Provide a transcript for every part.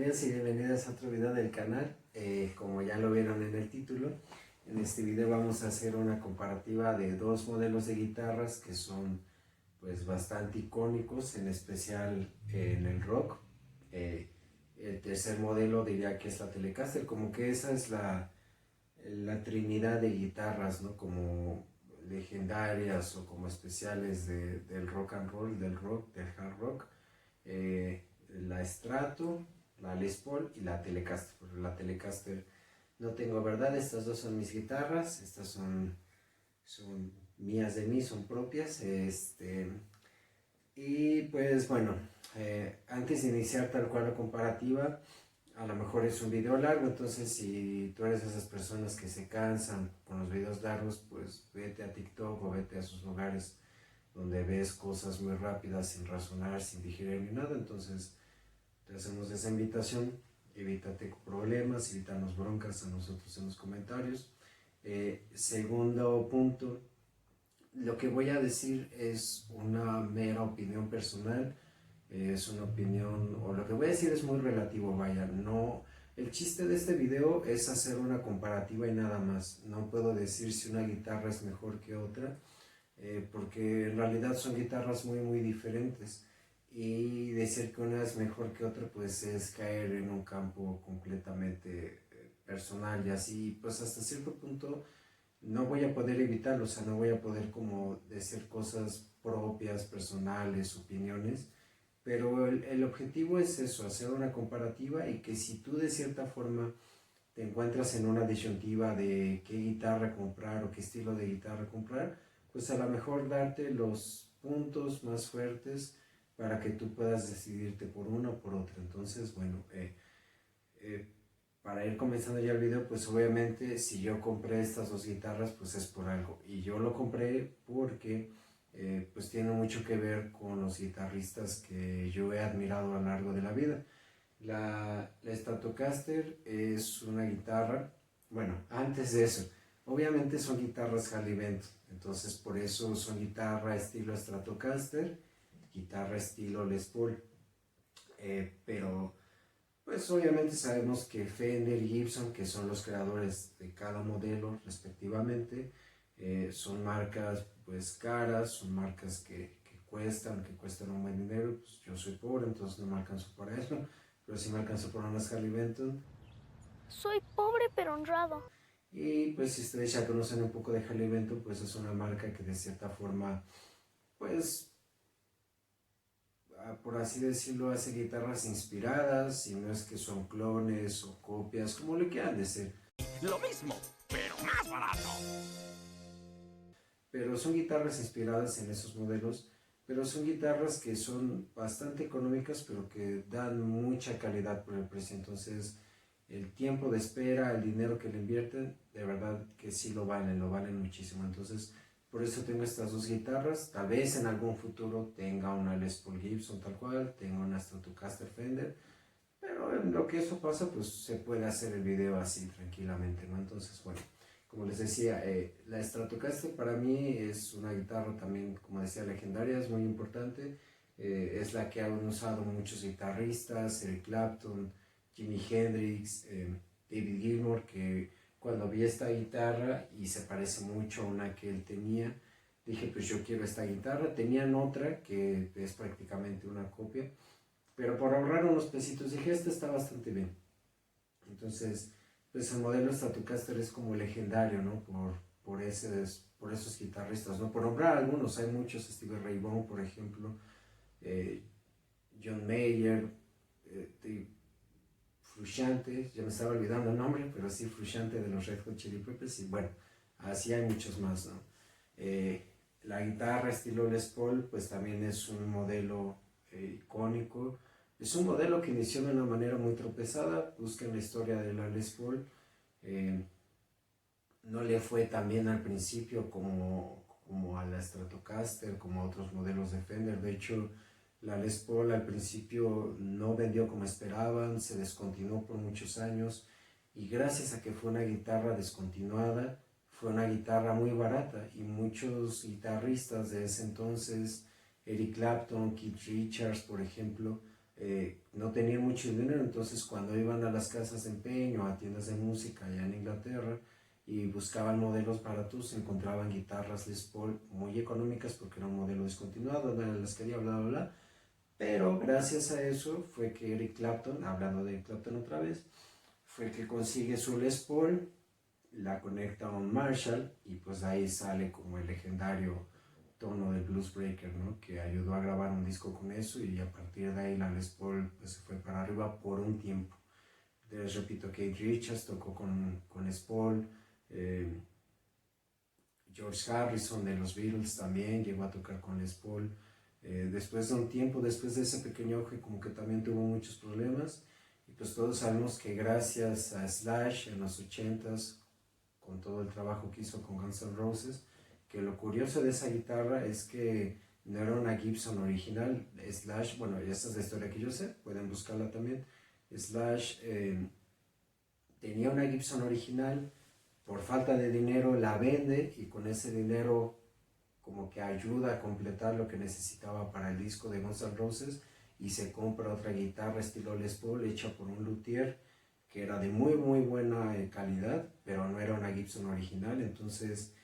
bienvenidos y bienvenidas a otro video del canal. Como ya lo vieron en el título, en este video vamos a hacer una comparativa de dos modelos de guitarras que son pues bastante icónicos, en especial en el rock. El tercer modelo diría que es la Telecaster, como que esa es la trinidad de guitarras, ¿no? Como legendarias o como especiales del rock and roll, del rock, del hard rock. La Strato, la Les Paul y la Telecaster. Pero la Telecaster no tengo, ¿verdad? Estas dos son mis guitarras, estas son mías de mí, son propias. Y pues bueno, antes de iniciar tal cual la comparativa, a lo mejor es un video largo, entonces si tú eres de esas personas que se cansan con los videos largos, pues vete a TikTok o vete a esos lugares donde ves cosas muy rápidas, sin razonar, sin digerir ni nada. Entonces te hacemos esa invitación, evítate problemas, evítanos broncas a nosotros en los comentarios. Segundo punto, lo que voy a decir es una mera opinión personal, es una opinión, o lo que voy a decir es muy relativo, vaya, no... El chiste de este video es hacer una comparativa y nada más. No puedo decir si una guitarra es mejor que otra, porque en realidad son guitarras muy diferentes, y decir que una es mejor que otra pues es caer en un campo completamente personal, y así pues hasta cierto punto no voy a poder evitarlo. O sea, no voy a poder como decir cosas propias, personales, opiniones, pero el objetivo es eso, hacer una comparativa, y que si tú de cierta forma te encuentras en una disyuntiva de qué guitarra comprar o qué estilo de guitarra comprar, pues a lo mejor darte los puntos más fuertes para que tú puedas decidirte por una o por otra. Entonces, bueno, para ir comenzando ya el video, pues obviamente si yo compré estas dos guitarras, pues es por algo. Y yo lo compré porque pues tiene mucho que ver con los guitarristas que yo he admirado a lo largo de la vida. La Stratocaster es una guitarra, bueno, antes de eso, obviamente son guitarras Harley Benton, entonces por eso son guitarra estilo Stratocaster, guitarra estilo Les Paul, pero pues obviamente sabemos que Fender y Gibson, que son los creadores de cada modelo respectivamente, son marcas pues caras, son marcas que cuestan un buen dinero. Pues yo soy pobre, entonces no me alcanzo para eso, pero sí me alcanzó por unas Harley Benton. Soy pobre pero honrado. Y pues si ustedes ya conocen un poco de Harley Benton, pues es una marca que de cierta forma, pues por así decirlo, hace guitarras inspiradas, y no es que son clones o copias, como le quieran decir. Lo mismo, pero más barato. Pero son guitarras inspiradas en esos modelos, pero son guitarras que son bastante económicas, pero que dan mucha calidad por el precio. Entonces el tiempo de espera, el dinero que le invierten, de verdad que sí lo valen muchísimo. Entonces por eso tengo estas dos guitarras. Tal vez en algún futuro tenga una Les Paul Gibson tal cual, tenga una Stratocaster Fender, pero en lo que eso pasa, pues se puede hacer el video así tranquilamente, ¿no? Entonces, bueno, como les decía, la Stratocaster para mí es una guitarra también, como decía, legendaria, es muy importante. Es la que han usado muchos guitarristas, Eric Clapton, Jimi Hendrix, David Gilmour, que cuando vi esta guitarra y se parece mucho a una que él tenía, dije pues yo quiero esta guitarra. Tenían otra que es prácticamente una copia, pero por ahorrar unos pesitos dije esta está bastante bien. Entonces pues el modelo Stratocaster es como legendario, ¿no? Por esos guitarristas, ¿no? Por nombrar algunos, hay muchos, Stevie Ray Vaughan, por ejemplo, John Mayer, Frusciante, ya me estaba olvidando el nombre, pero sí, Frusciante de los Red Hot Chili Peppers, y bueno, así hay muchos más, ¿no? La guitarra estilo Les Paul, pues también es un modelo icónico. Es un modelo que inició de una manera muy tropezada. Busquen la historia de la Les Paul. No le fue tan bien al principio como a la Stratocaster, como a otros modelos de Fender. De hecho, la Les Paul al principio no vendió como esperaban, se descontinuó por muchos años, y gracias a que fue una guitarra descontinuada, fue una guitarra muy barata, y muchos guitarristas de ese entonces, Eric Clapton, Keith Richards, por ejemplo, no tenían mucho dinero, entonces cuando iban a las casas de empeño, a tiendas de música allá en Inglaterra y buscaban modelos baratos, encontraban guitarras Les Paul muy económicas porque era un modelo descontinuado, nadie las quería, bla, bla, bla. Pero gracias a eso fue que Eric Clapton, hablando de Eric Clapton otra vez, fue el que consigue su Les Paul, la conecta a un Marshall y pues ahí sale como el legendario tono del Blues Breaker, ¿no? Que ayudó a grabar un disco con eso y a partir de ahí la Les Paul pues, se fue para arriba por un tiempo. Les repito, Keith Richards tocó con Les Paul, George Harrison de los Beatles también llegó a tocar con Les Paul. Después de un tiempo, después de ese pequeño auge, como que también tuvo muchos problemas. Y pues todos sabemos que gracias a Slash en los 80s, con todo el trabajo que hizo con Guns N' Roses, que lo curioso de esa guitarra es que no era una Gibson original. Slash, bueno, esta es la historia que yo sé, pueden buscarla también. Slash tenía una Gibson original, por falta de dinero la vende y con ese dinero como que ayuda a completar lo que necesitaba para el disco de Guns N' Roses y se compra otra guitarra estilo Les Paul hecha por un luthier que era de muy buena calidad, pero no era una Gibson original. Entonces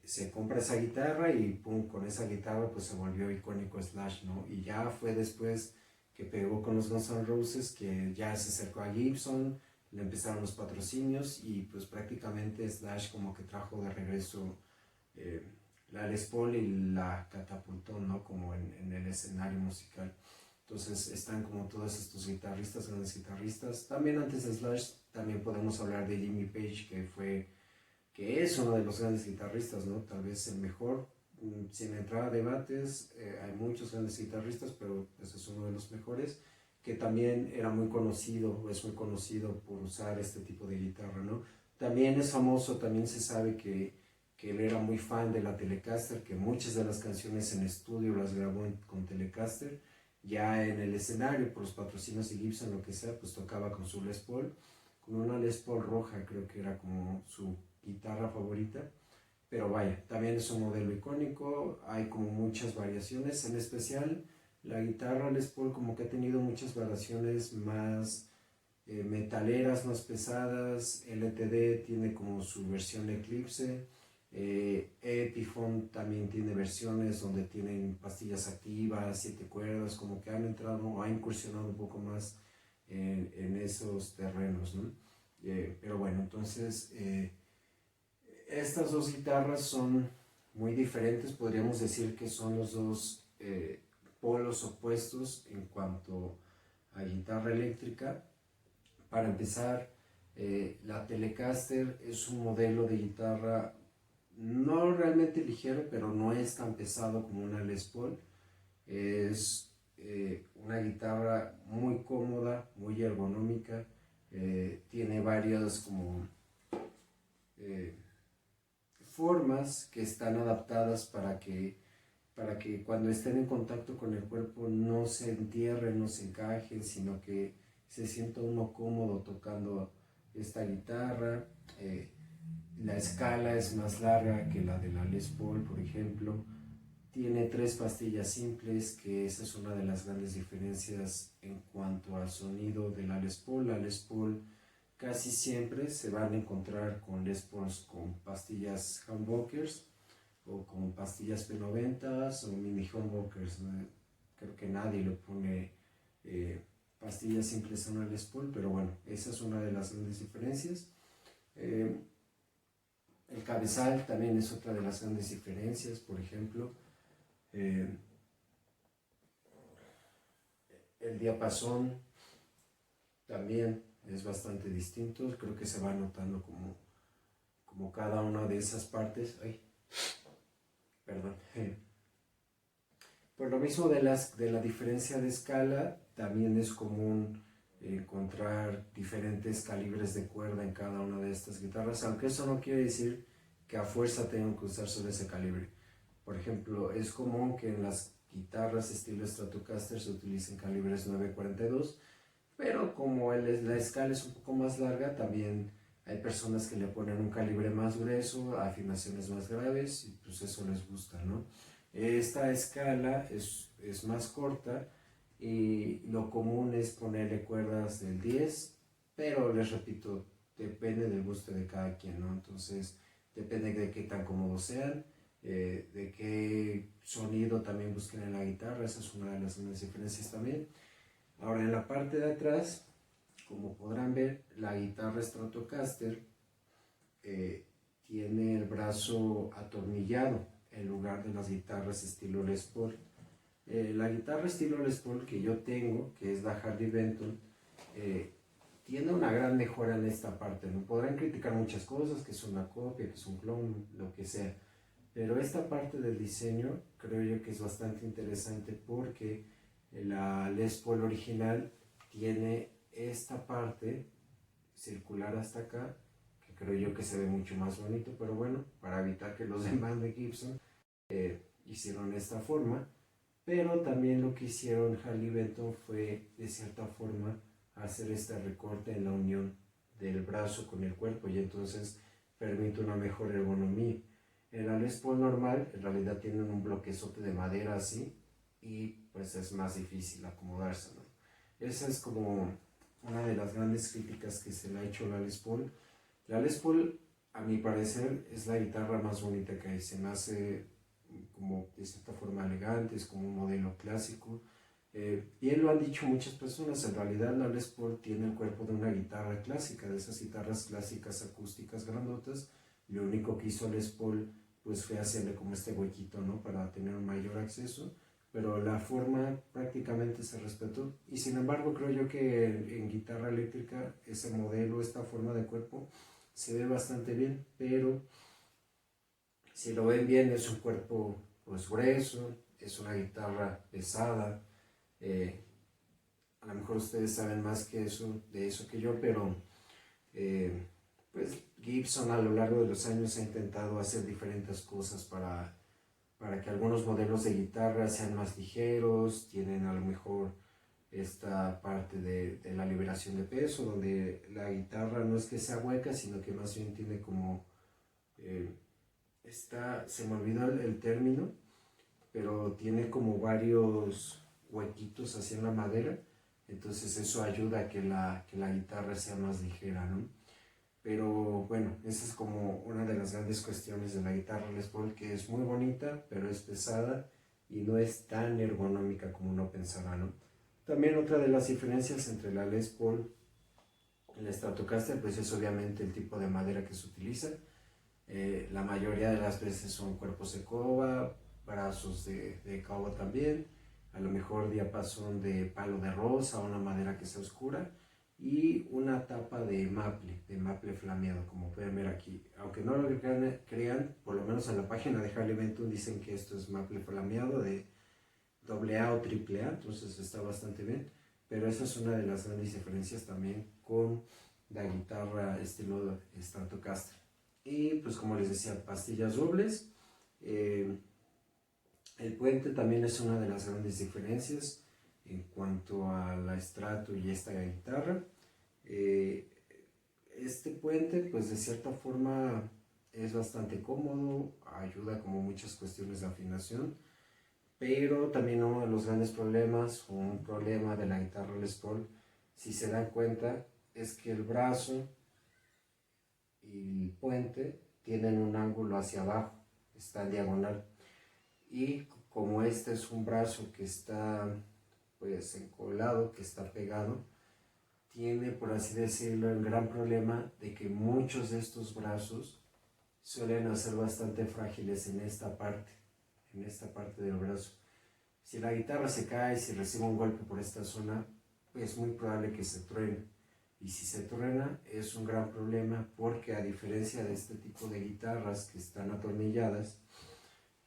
se compra esa guitarra y pum, con esa guitarra pues se volvió icónico Slash, ¿no? Y ya fue después que pegó con los Guns N' Roses que ya se acercó a Gibson, le empezaron los patrocinios y pues prácticamente Slash como que trajo de regreso la Les Paul y la catapultó, ¿no? Como en el escenario musical. Entonces están como todos estos guitarristas, grandes guitarristas. También antes de Slash también podemos hablar de Jimmy Page, que es uno de los grandes guitarristas, ¿no? Tal vez el mejor. Sin entrar a debates, hay muchos grandes guitarristas, pero ese es uno de los mejores, que también era muy conocido, o es muy conocido por usar este tipo de guitarra, ¿no? También es famoso, también se sabe que él era muy fan de la Telecaster, que muchas de las canciones en estudio las grabó con Telecaster. Ya en el escenario, por los patrocinios de Gibson, lo que sea, pues tocaba con su Les Paul, con una Les Paul roja, creo que era como su guitarra favorita. Pero vaya, también es un modelo icónico, hay como muchas variaciones, en especial la guitarra Les Paul como que ha tenido muchas variaciones más metaleras, más pesadas. LTD tiene como su versión Eclipse, Epiphone también tiene versiones donde tienen pastillas activas, 7 cuerdas, como que han entrado o han incursionado un poco más en esos terrenos, ¿no? Pero bueno, entonces estas dos guitarras son muy diferentes, podríamos decir que son los dos polos opuestos en cuanto a guitarra eléctrica. Para empezar, la Telecaster es un modelo de guitarra no realmente ligero, pero no es tan pesado como una Les Paul. Es una guitarra muy cómoda, muy ergonómica, tiene varias como formas que están adaptadas para que cuando estén en contacto con el cuerpo no se entierren, no se encajen, sino que se sienta uno cómodo tocando esta guitarra. La escala es más larga que la de la Les Paul, por ejemplo. Tiene 3 pastillas simples, que esa es una de las grandes diferencias en cuanto al sonido de la Les Paul. La Les Paul casi siempre se van a encontrar con Les Pauls con pastillas humbuckers o con pastillas P90 o mini humbuckers, ¿no? Creo que nadie le pone pastillas simples a una Les Paul, pero bueno, esa es una de las grandes diferencias. El cabezal también es otra de las grandes diferencias, por ejemplo. El diapasón también es bastante distinto, creo que se va notando como cada una de esas partes. Ay, perdón. Por lo mismo de la diferencia de escala, también es común encontrar diferentes calibres de cuerda en cada una de estas guitarras, aunque eso no quiere decir que a fuerza tengan que usar solo ese calibre. Por ejemplo, es común que en las guitarras estilo Stratocaster se utilicen calibres 942, pero como la escala es un poco más larga, también hay personas que le ponen un calibre más grueso, afinaciones más graves, y pues eso les gusta, ¿no? Esta escala es más corta y lo común es ponerle cuerdas del 10, pero les repito, depende del gusto de cada quien, ¿no? Entonces, depende de qué tan cómodos sean, de qué sonido también busquen en la guitarra, esa es una de las grandes diferencias también. Ahora, en la parte de atrás, como podrán ver, la guitarra Stratocaster tiene el brazo atornillado en lugar de las guitarras estilo Les Paul. La guitarra estilo Les Paul que yo tengo, que es la Harley Benton, tiene una gran mejora en esta parte, ¿no? Podrán criticar muchas cosas, que es una copia, que es un clon, lo que sea, pero esta parte del diseño creo yo que es bastante interesante porque la Les Paul original tiene esta parte circular hasta acá, que creo yo que se ve mucho más bonito, pero bueno, para evitar que los demás de Gibson hicieron esta forma. Pero también lo que hicieron Harley Benton fue de cierta forma hacer este recorte en la unión del brazo con el cuerpo y entonces permite una mejor ergonomía. En la Les Paul normal en realidad tienen un bloquezote de madera así y pues es más difícil acomodarse, ¿no? Esa es como una de las grandes críticas que se le ha hecho a la Les Paul. La Les Paul, a mi parecer, es la guitarra más bonita que hay. Se me hace como de cierta forma elegante, es como un modelo clásico. Bien lo han dicho muchas personas, en realidad la Les Paul tiene el cuerpo de una guitarra clásica, de esas guitarras clásicas acústicas grandotas. Lo único que hizo Les Paul pues fue hacerle como este huequito, ¿no? Para tener un mayor acceso, pero la forma prácticamente se respetó y sin embargo creo yo que en guitarra eléctrica ese modelo, esta forma de cuerpo se ve bastante bien, pero si lo ven bien es un cuerpo pues grueso, es una guitarra pesada, a lo mejor ustedes saben más que eso, de eso que yo, pero pues Gibson a lo largo de los años ha intentado hacer diferentes cosas para que algunos modelos de guitarra sean más ligeros, tienen a lo mejor esta parte de la liberación de peso, donde la guitarra no es que sea hueca, sino que más bien tiene como, se me olvidó el término, pero tiene como varios huequitos hacia la madera, entonces eso ayuda a que la guitarra sea más ligera, ¿no? Pero bueno, esa es como una de las grandes cuestiones de la guitarra Les Paul, que es muy bonita, pero es pesada y no es tan ergonómica como uno pensará, ¿no? También otra de las diferencias entre la Les Paul y la Stratocaster, pues es obviamente el tipo de madera que se utiliza. La mayoría de las veces son cuerpos de coba, brazos de caoba también, a lo mejor diapasón de palo de rosa, una madera que sea oscura, y una tapa de maple flameado, como pueden ver aquí. Aunque no lo crean, por lo menos en la página de Harley Benton dicen que esto es maple flameado de AA o AAA, entonces está bastante bien. Pero esa es una de las grandes diferencias también con la guitarra estilo Stratocaster. Y pues como les decía, pastillas dobles. El puente también es una de las grandes diferencias en cuanto a la Strato y esta guitarra. Este puente pues de cierta forma es bastante cómodo, ayuda como muchas cuestiones de afinación, pero también uno de los grandes problemas, o un problema de la guitarra Les Paul, si se dan cuenta, es que el brazo y el puente tienen un ángulo hacia abajo, está en diagonal, y como este es un brazo que está pues encolado, que está pegado, tiene, por así decirlo, el gran problema de que muchos de estos brazos suelen ser bastante frágiles en esta parte del brazo. Si la guitarra se cae, si recibe un golpe por esta zona, es muy probable que se truene. Y si se truena es un gran problema porque a diferencia de este tipo de guitarras que están atornilladas,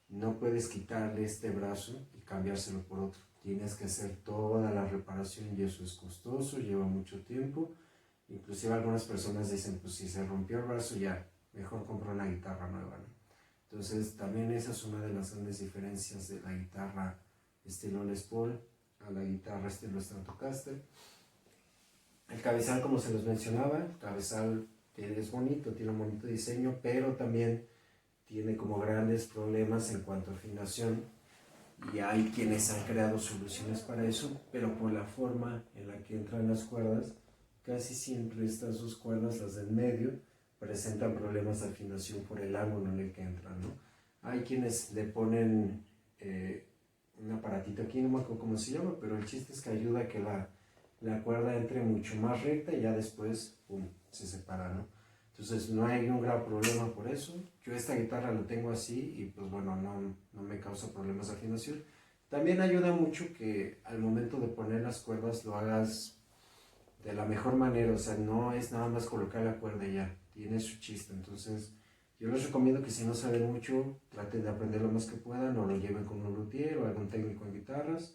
no puedes quitarle este brazo y cambiárselo por otro. Tienes que hacer toda la reparación y eso es costoso, lleva mucho tiempo. Inclusive algunas personas dicen, pues si se rompió el brazo ya, mejor compro una guitarra nueva, ¿no? Entonces también esa es una de las grandes diferencias de la guitarra estilo Les Paul a la guitarra estilo Stratocaster. El cabezal, como se los mencionaba, el cabezal es bonito, tiene un bonito diseño, pero también tiene como grandes problemas en cuanto a afinación, y hay quienes han creado soluciones para eso, pero por la forma en la que entran las cuerdas, casi siempre estas dos cuerdas, las del medio, presentan problemas de afinación por el ángulo en el que entran, ¿no? Hay quienes le ponen un aparatito aquí, no me acuerdo cómo se llama, pero el chiste es que ayuda a que la cuerda entre mucho más recta y ya después, pum, se separa, ¿no? Entonces no hay un gran problema por eso. Yo esta guitarra la tengo así y pues bueno, no me causa problemas de afinación. También ayuda mucho que al momento de poner las cuerdas lo hagas de la mejor manera, o sea, no es nada más colocar la cuerda y ya, tiene su chiste. Entonces yo les recomiendo que si no saben mucho, traten de aprender lo más que puedan o lo lleven con un luthier o algún técnico en guitarras.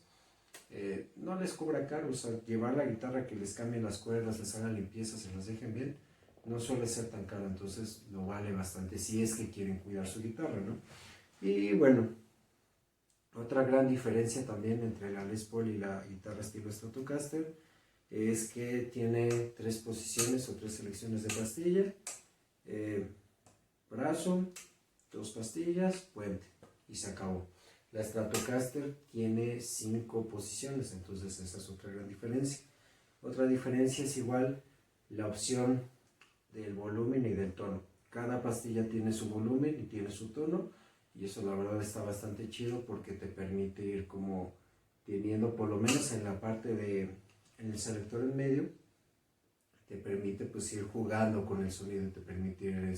No les cobra caro, o sea, llevar la guitarra, que les cambien las cuerdas, les hagan limpieza, se las dejen bien, no suele ser tan caro, entonces lo vale bastante si es que quieren cuidar su guitarra, ¿no? Y bueno, otra gran diferencia también entre la Les Paul y la guitarra estilo Stratocaster es que tiene 3 posiciones o 3 selecciones de pastilla, brazo, 2 pastillas, puente, y se acabó. La Stratocaster tiene 5 posiciones, entonces esa es otra gran diferencia. Otra diferencia es igual la opción del volumen y del tono. Cada pastilla tiene su volumen y tiene su tono, y eso la verdad está bastante chido porque te permite ir como teniendo, por lo menos en la parte en el selector en medio, te permite pues ir jugando con el sonido, te permite ir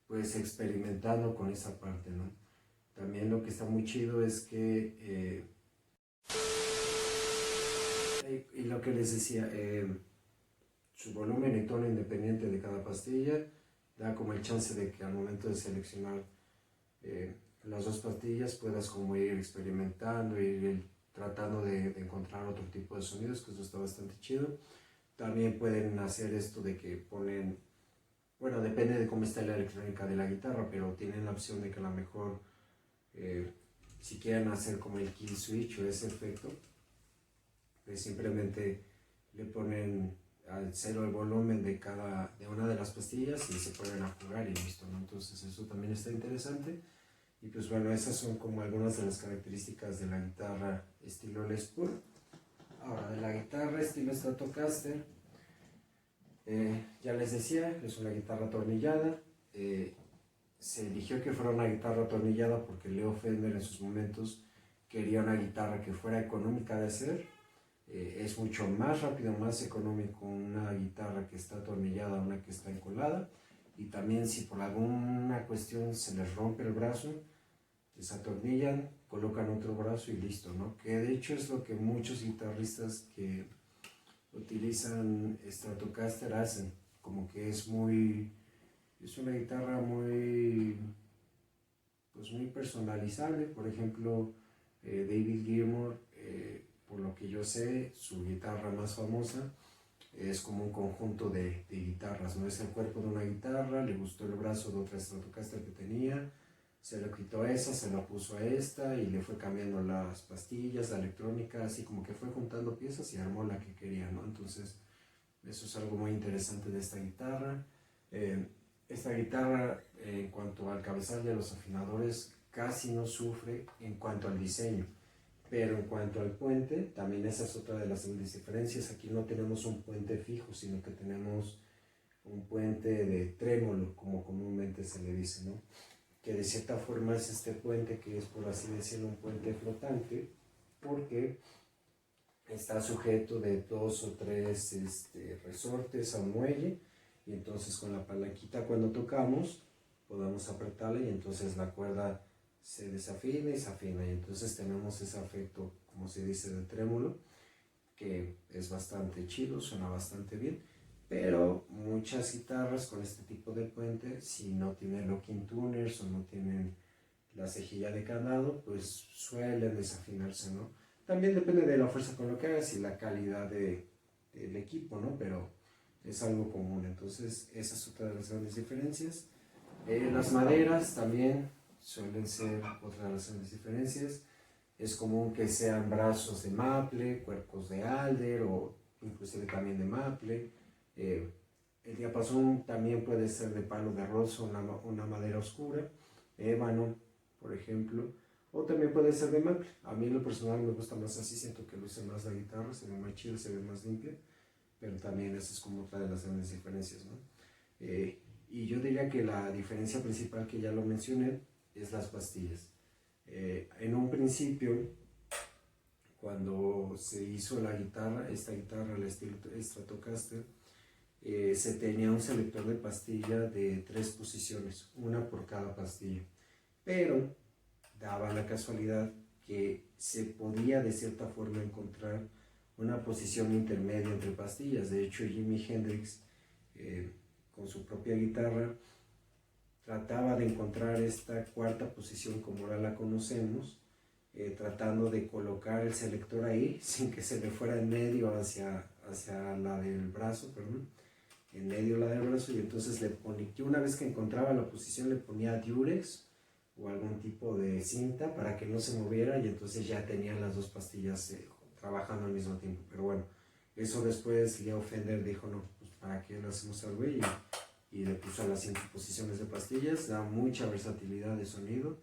pues experimentando con esa parte, ¿no? También lo que está muy chido es que, y lo que les decía, su volumen y tono independiente de cada pastilla da como el chance de que al momento de seleccionar las 2 pastillas puedas como ir experimentando, ir tratando de encontrar otro tipo de sonidos, que eso está bastante chido. También pueden hacer esto de que ponen, bueno, depende de cómo está la electrónica de la guitarra, pero tienen la opción de que a lo mejor si quieren hacer como el kill switch o ese efecto, pues simplemente le ponen al cero el volumen de una de las pastillas y se ponen a jugar y listo, ¿no? Entonces eso también está interesante. Y pues bueno, esas son como algunas de las características de la guitarra estilo Les Paul. Ahora, de la guitarra estilo Stratocaster, ya les decía, es una guitarra atornillada. Se eligió que fuera una guitarra atornillada porque Leo Fender en sus momentos quería una guitarra que fuera económica de hacer. Es mucho más rápido, más económico una guitarra que está atornillada a una que está encolada. Y también si por alguna cuestión se les rompe el brazo, desatornillan, colocan otro brazo y listo, ¿no? Que de hecho es lo que muchos guitarristas que utilizan Stratocaster hacen, como que es una guitarra pues muy personalizable. Por ejemplo, David Gilmour, por lo que yo sé, su guitarra más famosa es como un conjunto de guitarras, ¿no? Es el cuerpo de una guitarra, le gustó el brazo de otra Stratocaster que tenía, se lo quitó a esa, se la puso a esta y le fue cambiando las pastillas, la electrónica, así como que fue juntando piezas y armó la que quería, ¿no? Entonces eso es algo muy interesante de esta guitarra. Esta guitarra, en cuanto al cabezal y a los afinadores, casi no sufre en cuanto al diseño, pero en cuanto al puente, también esa es otra de las grandes diferencias. Aquí no tenemos un puente fijo, sino que tenemos un puente de trémolo, como comúnmente se le dice, ¿no? Que de cierta forma es este puente que es, por así decirlo, un puente flotante, porque está sujeto de 2 o 3 resortes a un muelle, y entonces con la palanquita cuando tocamos podemos apretarla y entonces la cuerda se desafina y se afina, y entonces tenemos ese efecto, como se dice, de trémolo, que es bastante chido, suena bastante bien. Pero muchas guitarras con este tipo de puente, si no tienen locking tuners o no tienen la cejilla de candado, pues suelen desafinarse, ¿no? También depende de la fuerza con lo que hagas y la calidad del equipo, ¿no? Pero es algo común. Entonces esa es otra de las grandes diferencias. Las maderas también suelen ser otra de las grandes diferencias. Es común que sean brazos de maple, cuerpos de alder o inclusive también de maple. El diapasón también puede ser de palo de rosa, una madera oscura, ébano, por ejemplo, O también puede ser de maple. A mí en lo personal me gusta más así, siento que luce más la guitarra, se ve más chido, se ve más limpia, pero también esa es como otra de las grandes diferencias, ¿no? Y yo diría que la diferencia principal, que ya lo mencioné, es las pastillas. En un principio, cuando se hizo la guitarra, esta guitarra, el estilo Stratocaster, se tenía un selector de pastilla de 3 posiciones, una por cada pastilla, pero daba la casualidad que se podía de cierta forma encontrar una posición intermedia entre pastillas. De hecho, Jimi Hendrix, con su propia guitarra, trataba de encontrar esta cuarta posición como ahora la conocemos, tratando de colocar el selector ahí sin que se le fuera en medio hacia la del brazo, perdón, en medio la del brazo, y entonces le ponía, yo una vez que encontraba la posición le ponía diurex o algún tipo de cinta para que no se moviera, y entonces ya tenían las dos pastillas trabajando al mismo tiempo. Pero bueno, eso después Leo Fender dijo, no, pues para qué lo hacemos al güey, y le puso las 5 posiciones de pastillas. Da mucha versatilidad de sonido,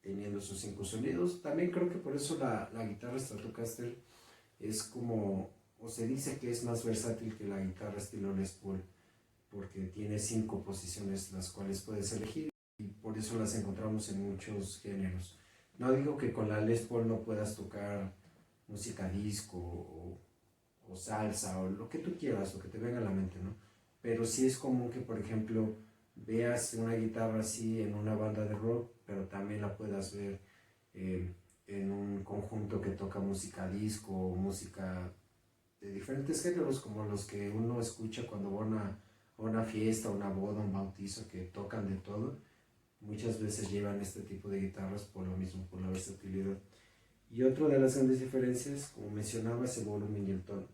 teniendo sus 5 sonidos. También creo que por eso la guitarra Stratocaster es como, o se dice que es más versátil que la guitarra estilo Les Paul, porque tiene 5 posiciones las cuales puedes elegir, y por eso las encontramos en muchos géneros. No digo que con la Les Paul no puedas tocar música disco o salsa o lo que tú quieras, lo que te venga a la mente, ¿no? Pero sí es común que, por ejemplo, veas una guitarra así en una banda de rock, pero también la puedas ver en un conjunto que toca música disco o música de diferentes géneros, como los que uno escucha cuando va a una fiesta, una boda, un bautizo, que tocan de todo. Muchas veces llevan este tipo de guitarras por lo mismo, por la versatilidad. Y otra de las grandes diferencias, como mencionaba, es el volumen y el tono.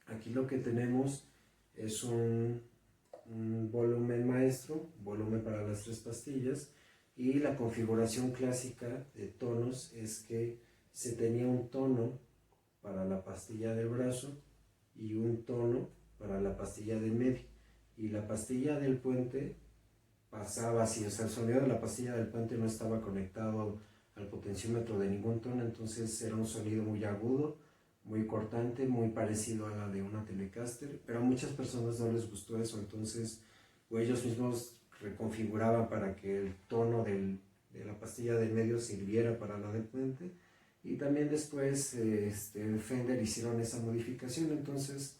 Aquí lo que tenemos es un volumen maestro, volumen para las 3 pastillas, y la configuración clásica de tonos es que se tenía un tono para la pastilla del brazo y un tono para la pastilla del medio, y la pastilla del puente pasaba así, o sea, el sonido de la pastilla del puente no estaba conectado al potenciómetro de ningún tono, entonces era un sonido muy agudo, muy cortante, muy parecido a la de una Telecaster, pero a muchas personas no les gustó eso, entonces o ellos mismos reconfiguraban para que el tono de la pastilla del medio sirviera para la del puente, y también después Fender hicieron esa modificación. Entonces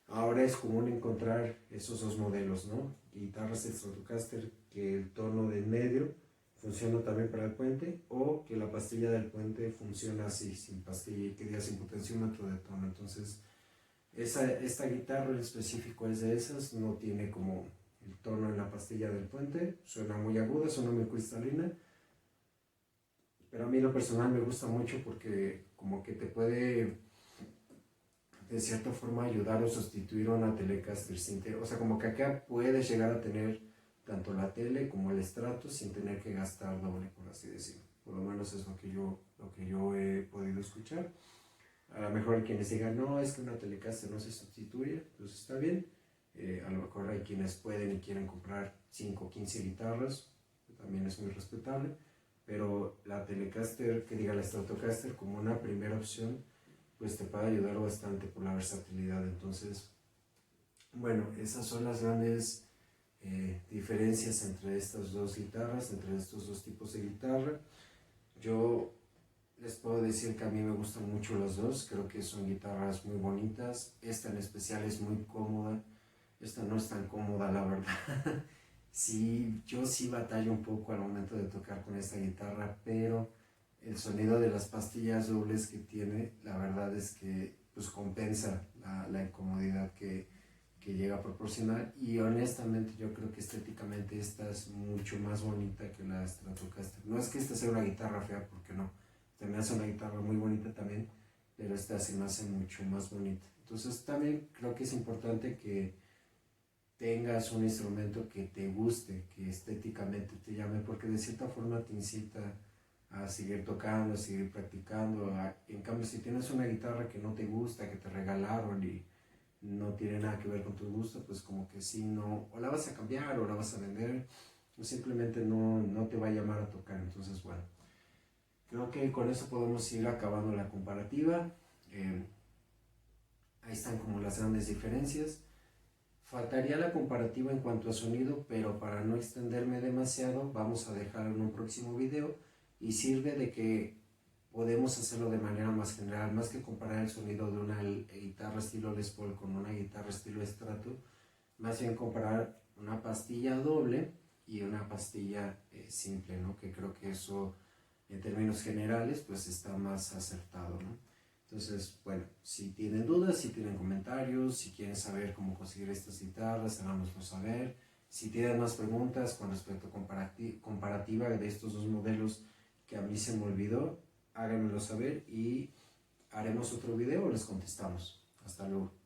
ahora es común encontrar esos dos modelos, ¿no? Guitarras Stratocaster que el tono del medio funciona también para el puente, o que la pastilla del puente funciona así, sin pastilla, y que diga sin potenciómetro de tono. Entonces esta guitarra en específico es de esas, no tiene como el tono en la pastilla del puente, suena muy aguda, suena muy cristalina, pero a mí lo personal me gusta mucho porque como que te puede de cierta forma ayudar o sustituir a una Telecaster, o sea, como que acá puedes llegar a tener tanto la tele como el Strato sin tener que gastar doble, por así decirlo. Por lo menos es lo que yo he podido escuchar. A lo mejor quienes digan, no, es que una Telecaster no se sustituye, pues está bien. A lo mejor hay quienes pueden y quieren comprar 5 o 15 guitarras, que también es muy respetable, pero la Telecaster, que diga la Stratocaster, como una primera opción, pues te puede ayudar bastante por la versatilidad. Entonces, bueno, esas son las grandes diferencias entre estas dos guitarras, entre estos dos tipos de guitarra. Yo les puedo decir que a mí me gustan mucho las dos, creo que son guitarras muy bonitas. Esta en especial es muy cómoda, esta no es tan cómoda, la verdad. Sí, yo sí batallo un poco al momento de tocar con esta guitarra, pero el sonido de las pastillas dobles que tiene, la verdad es que pues compensa la incomodidad que llega a proporcionar, y honestamente yo creo que estéticamente esta es mucho más bonita que la Stratocaster. No es que esta sea una guitarra fea, porque no, se me hace una guitarra muy bonita también, pero esta se me hace mucho más bonita. Entonces también creo que es importante que tengas un instrumento que te guste, que estéticamente te llame, porque de cierta forma te incita a seguir tocando, a seguir practicando. En cambio, si tienes una guitarra que no te gusta, que te regalaron y no tiene nada que ver con tu gusto, pues como que sí, no, o la vas a cambiar o la vas a vender, o simplemente no te va a llamar a tocar. Entonces, bueno, creo que con eso podemos ir acabando la comparativa. Ahí están como las grandes diferencias. Faltaría la comparativa en cuanto a sonido, pero para no extenderme demasiado vamos a dejar en un próximo video, y sirve de que podemos hacerlo de manera más general, más que comparar el sonido de una guitarra estilo Les Paul con una guitarra estilo Strato, más bien comparar una pastilla doble y una pastilla simple, ¿no? Que creo que eso en términos generales pues está más acertado, ¿no? Entonces, bueno, si tienen dudas, si tienen comentarios, si quieren saber cómo conseguir estas guitarras, háganoslo saber. Si tienen más preguntas con respecto a comparativa de estos dos modelos que a mí se me olvidó, háganmelo saber y haremos otro video o les contestamos. Hasta luego.